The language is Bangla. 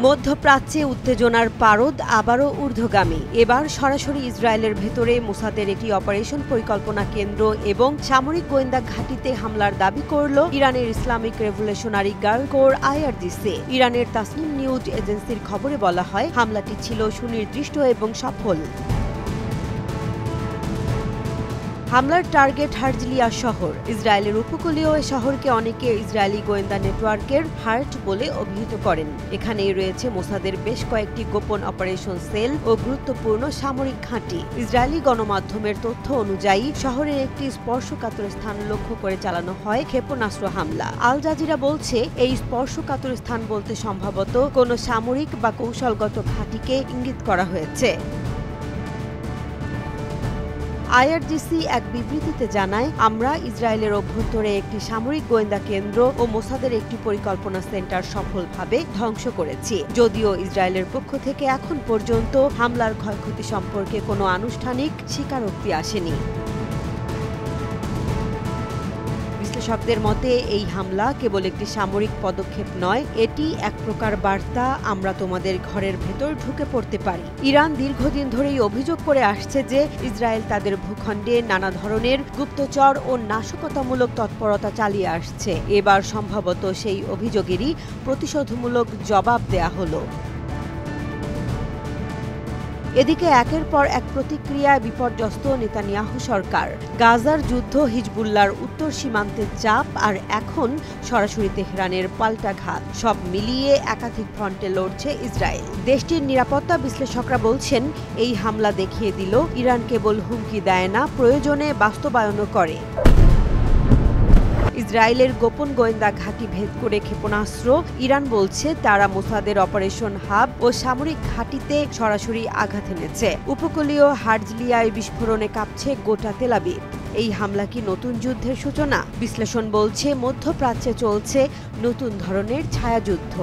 মধ্যপ্রাচ্যে উত্তেজনার পারদ আবারও ঊর্ধ্বগামী। এবার সরাসরি ইসরায়েলের ভেতরে মোসাদের একটি অপারেশন পরিকল্পনা কেন্দ্র এবং সামরিক গোয়েন্দা ঘাঁটিতে হামলার দাবি করল ইরানের Islamic revolutionary guard corps IRGC. ইরানের তাসনিম নিউজ এজেন্সির খবরে বলা হয়, হামলাটি ছিল সুনির্দিষ্ট এবং সফল। হামলার টার্গেট হার্জলিয়া শহর। ইসরায়েলের উপকূলীয় এ শহরকে অনেকে ইসরায়েলি গোয়েন্দা নেটওয়ার্কের হার্ট বলে অভিহিত করেন। এখানেই রয়েছে মোসাদের বেশ কয়েকটি গোপন অপারেশন সেল ও গুরুত্বপূর্ণ সামরিক ঘাঁটি। ইসরায়েলি গণমাধ্যমের তথ্য অনুযায়ী শহরের একটি স্পর্শকাতর স্থান লক্ষ্য করে চালানো হয় ক্ষেপণাস্ত্র হামলা। আল জাজিরা বলছে, এই স্পর্শকাতর স্থান বলতে সম্ভবত কোনো সামরিক বা কৌশলগত ঘাঁটিকে ইঙ্গিত করা হয়েছে। আইআরজিসি এক বিবৃতিতে জানায়, আমরা ইসরায়েলের অভ্যন্তরে একটি সামরিক গোয়েন্দা কেন্দ্র ও মোসাদের একটি পরিকল্পনা সেন্টার সফলভাবে ধ্বংস করেছি। যদিও ইসরায়েলের পক্ষ থেকে এখন পর্যন্ত হামলার ক্ষয়ক্ষতি সম্পর্কে কোনো আনুষ্ঠানিক স্বীকারোক্তি আসেনি। বিশ্লেষকদের মতে এই হামলা কেবল একটি সামরিক পদক্ষেপ নয়, এটি এক প্রকার বার্তা, আমরা তোমাদের ঘরের ভেতর ঢুকে পড়তে পারি। ইরান দীর্ঘদিন ধরেই অভিযোগ করে আসছে যে ইসরায়েল তাদের ভূখণ্ডে নানা ধরনের গুপ্তচর ও নাশকতামূলক তৎপরতা চালিয়ে আসছে। এবার সম্ভবত সেই অভিযোগেরই প্রতিশোধমূলক জবাব দেয়া হলো। এদিকে একের পর এক প্রতিক্রিয়ায় বিপর্যস্ত নেতানিয়াহু সরকার। গাজার যুদ্ধ, হিজবুল্লাহর উত্তর সীমান্তের চাপ আর এখন সরাসরি তেহরানের পাল্টাঘাত, সব মিলিয়ে একাধিক ফ্রন্টে লড়ছে ইসরায়েল। দেশটির নিরাপত্তা বিশ্লেষকরা বলছেন, এই হামলা দেখিয়ে দিল ইরান কেবল হুমকি দেয় না, প্রয়োজনে বাস্তবায়নও করে। ইসরায়েলের গোপন গোয়েন্দা ঘাঁটি ভেদ করে ক্ষেপণাস্ত্র। ইরান বলছে তারা মোসাদের অপারেশন হাব ও সামরিক ঘাঁটিতে সরাসরি আঘাত এনেছে। উপকূলীয় হার্জলিয়ায় বিস্ফোরণে কাঁপছে গোটা তেল আবিব। এই হামলা কি নতুন যুদ্ধের সূচনা? বিশ্লেষণ বলছে, মধ্যপ্রাচ্যে চলছে নতুন ধরনের ছায়াযুদ্ধ।